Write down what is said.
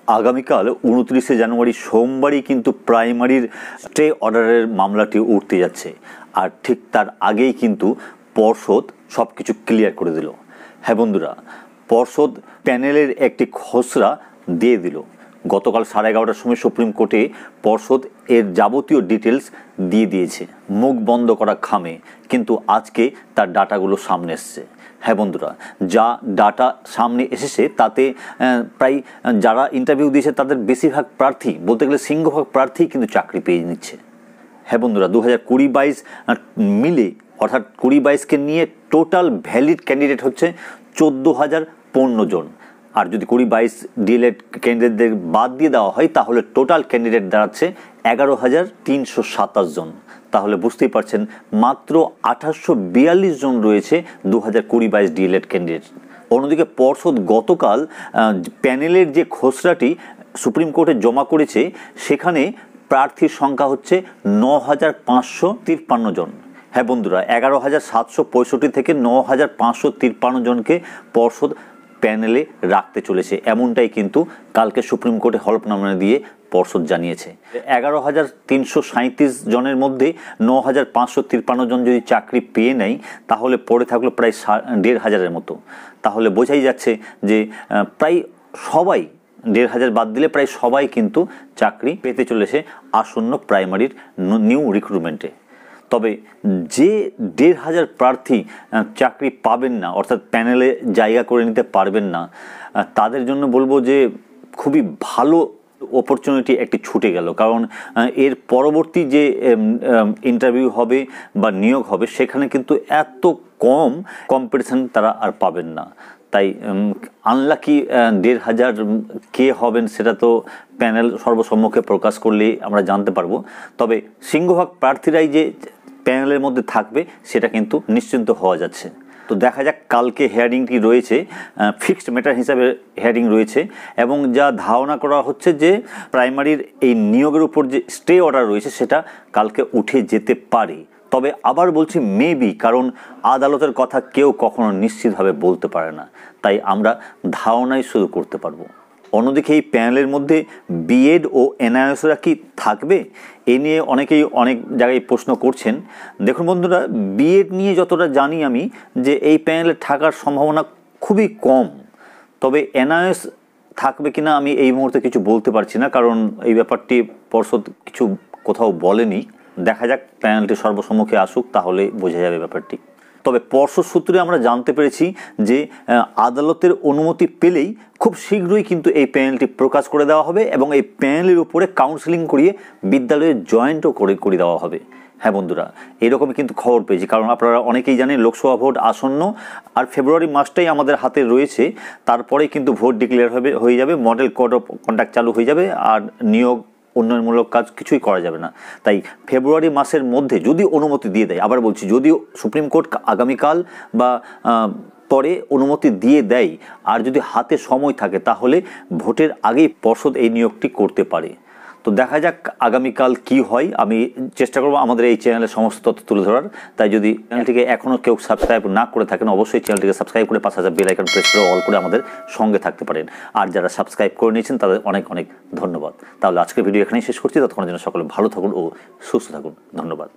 আগামীকাল 29 জানুয়ারি সোমবারই কিন্তু প্রাইমারির স্টে অর্ডারের মামলাটি উঠতে যাচ্ছে। আর ঠিক তার আগেই কিন্তু পর্ষদ সব কিছু ক্লিয়ার করে দিল। হ্যাঁ বন্ধুরা, পর্ষদ প্যানেলের একটি খসড়া দিয়ে দিল। গতকাল 11:30টার সময় সুপ্রিম কোর্টে পর্ষদ এর যাবতীয় ডিটেলস দিয়ে দিয়েছে, মুখ বন্ধ করা খামে, কিন্তু আজকে তার ডাটাগুলো সামনে এসছে। হ্যাঁ বন্ধুরা, যা ডাটা সামনে এসেছে তাতে প্রায় যারা ইন্টারভিউ দিয়েছে তাদের বেশিরভাগ প্রার্থী, বলতে গেলে সিংহভাগ প্রার্থী কিন্তু চাকরি পেয়ে নিচ্ছে। হ্যাঁ বন্ধুরা, 2020-22 মিলে অর্থাৎ 20-22কে নিয়ে টোটাল ভ্যালিড ক্যান্ডিডেট হচ্ছে 14,015 জন। আর যদি 20-22 ডিএলএড ক্যান্ডিডেটদের বাদ দিয়ে দেওয়া হয় তাহলে টোটাল ক্যান্ডিডেট দাঁড়াচ্ছে 11,327 জন। তাহলে বুঝতেই পারছেন মাত্র 2842 জন রয়েছে 2020-22 ডিএলএড ক্যান্ডিডেট। অন্যদিকে পর্ষদ গতকাল প্যানেলের যে খসড়াটি সুপ্রিম কোর্টে জমা করেছে সেখানে প্রার্থীর সংখ্যা হচ্ছে 9,553 জন। হ্যাঁ বন্ধুরা, 11,765 থেকে 9,553 জনকে পর্ষদ প্যানেলে রাখতে চলেছে, এমনটাই কিন্তু কালকে সুপ্রিম কোর্টে হলফনামা দিয়ে পর্ষদ জানিয়েছে। 11,337 জনের মধ্যে 9,553 জন যদি চাকরি পেয়ে নেয় তাহলে পড়ে থাকলো প্রায় 1,500-এর মতো। তাহলে বোঝাই যাচ্ছে যে প্রায় সবাই, 1,500 বাদ দিলে প্রায় সবাই কিন্তু চাকরি পেতে চলেছে আসন্ন প্রাইমারির নিউ রিক্রুটমেন্টে। তবে যে 1,500 প্রার্থী চাকরি পাবেন না, অর্থাৎ প্যানেলে জায়গা করে নিতে পারবেন না, তাদের জন্য বলবো যে খুবই ভালো অপরচুনিটি একটি ছুটে গেল। কারণ এর পরবর্তী যে ইন্টারভিউ হবে বা নিয়োগ হবে সেখানে কিন্তু এত কম কম্পিটিশন তারা আর পাবেন না। তাই আনলাকি 1,500 কে হবেন সেটা তো প্যানেল সর্বসম্মুখে প্রকাশ করলেই আমরা জানতে পারবো। তবে সিংহভাগ প্রার্থীরাই যে প্যানেলের মধ্যে থাকবে সেটা কিন্তু নিশ্চিন্ত হওয়া যাচ্ছে। তো দেখা যাক, কালকে হেয়ারিংটি রয়েছে, ফিক্সড ম্যাটার হিসাবে হেয়ারিং রয়েছে, এবং যা ধারণা করা হচ্ছে যে প্রাইমারির এই নিয়োগের উপর যে স্টে অর্ডার রয়েছে সেটা কালকে উঠে যেতে পারে। তবে আবার বলছি মেবি, কারণ আদালতের কথা কেউ কখনো নিশ্চিতভাবে বলতে পারে না, তাই আমরা ধারণাই শুরু করতে পারবো। অন্যদিকে এই প্যানেলের মধ্যে বিএড ও এনআইএসরা কি থাকবে, এ নিয়ে অনেকেই অনেক জায়গায় প্রশ্ন করছেন। দেখুন বন্ধুরা, বিএড নিয়ে যতটা জানি আমি যে এই প্যানেলে থাকার সম্ভাবনা খুবই কম। তবে এনআইএস থাকবে কিনা আমি এই মুহূর্তে কিছু বলতে পারছি না, কারণ এই ব্যাপারটি পর্ষদ কিছু কোথাও বলেনি। দেখা যাক, প্যানেলটি সর্বসম্মুখে আসুক, তাহলে বোঝা যাবে ব্যাপারটি। তবে পর্ষদ সূত্রে আমরা জানতে পেরেছি যে আদালতের অনুমতি পেলেই খুব শীঘ্রই কিন্তু এই প্যানেলটি প্রকাশ করে দেওয়া হবে এবং এই প্যানেলের উপরে কাউন্সেলিং করিয়ে বিদ্যালয়ে জয়েন্টও করে দেওয়া হবে। হ্যাঁ বন্ধুরা, এরকমই কিন্তু খবর পেয়েছি, কারণ আপনারা অনেকেই জানেন লোকসভা ভোট আসন্ন, আর ফেব্রুয়ারি মাসটাই আমাদের হাতে রয়েছে। তারপরেই কিন্তু ভোট ডিক্লেয়ার হয়ে যাবে, মডেল কোড অফ কন্ডাক্ট চালু হয়ে যাবে, আর নিয়োগ উন্নয়নমূলক কাজ কিছুই করা যাবে না। তাই ফেব্রুয়ারি মাসের মধ্যে যদি অনুমতি দিয়ে দেয়, আবার বলছি যদি সুপ্রিম কোর্ট আগামীকাল বা পরে অনুমতি দিয়ে দেয়, আর যদি হাতে সময় থাকে তাহলে ভোটের আগেই পর্ষদ এই নিয়োগটি করতে পারে। তো দেখা যাক আগামীকাল কি হয়। আমি চেষ্টা করব আমাদের এই চ্যানেলে সমস্ত তথ্য তুলে ধরার। তাই যদি চ্যানেলটিকে এখনও কেউ সাবস্ক্রাইব না করে থাকেন অবশ্যই চ্যানেলটিকে সাবস্ক্রাইব করে পাশে বেল আইকন প্রেস করে অল করে আমাদের সঙ্গে থাকতে পারেন। আর যারা সাবস্ক্রাইব করে নিয়েছেন তাদের অনেক অনেক ধন্যবাদ। তাহলে আজকের ভিডিও এখানেই শেষ করছি। ততক্ষণের জন্য সকলে ভালো থাকুন ও সুস্থ থাকুন। ধন্যবাদ।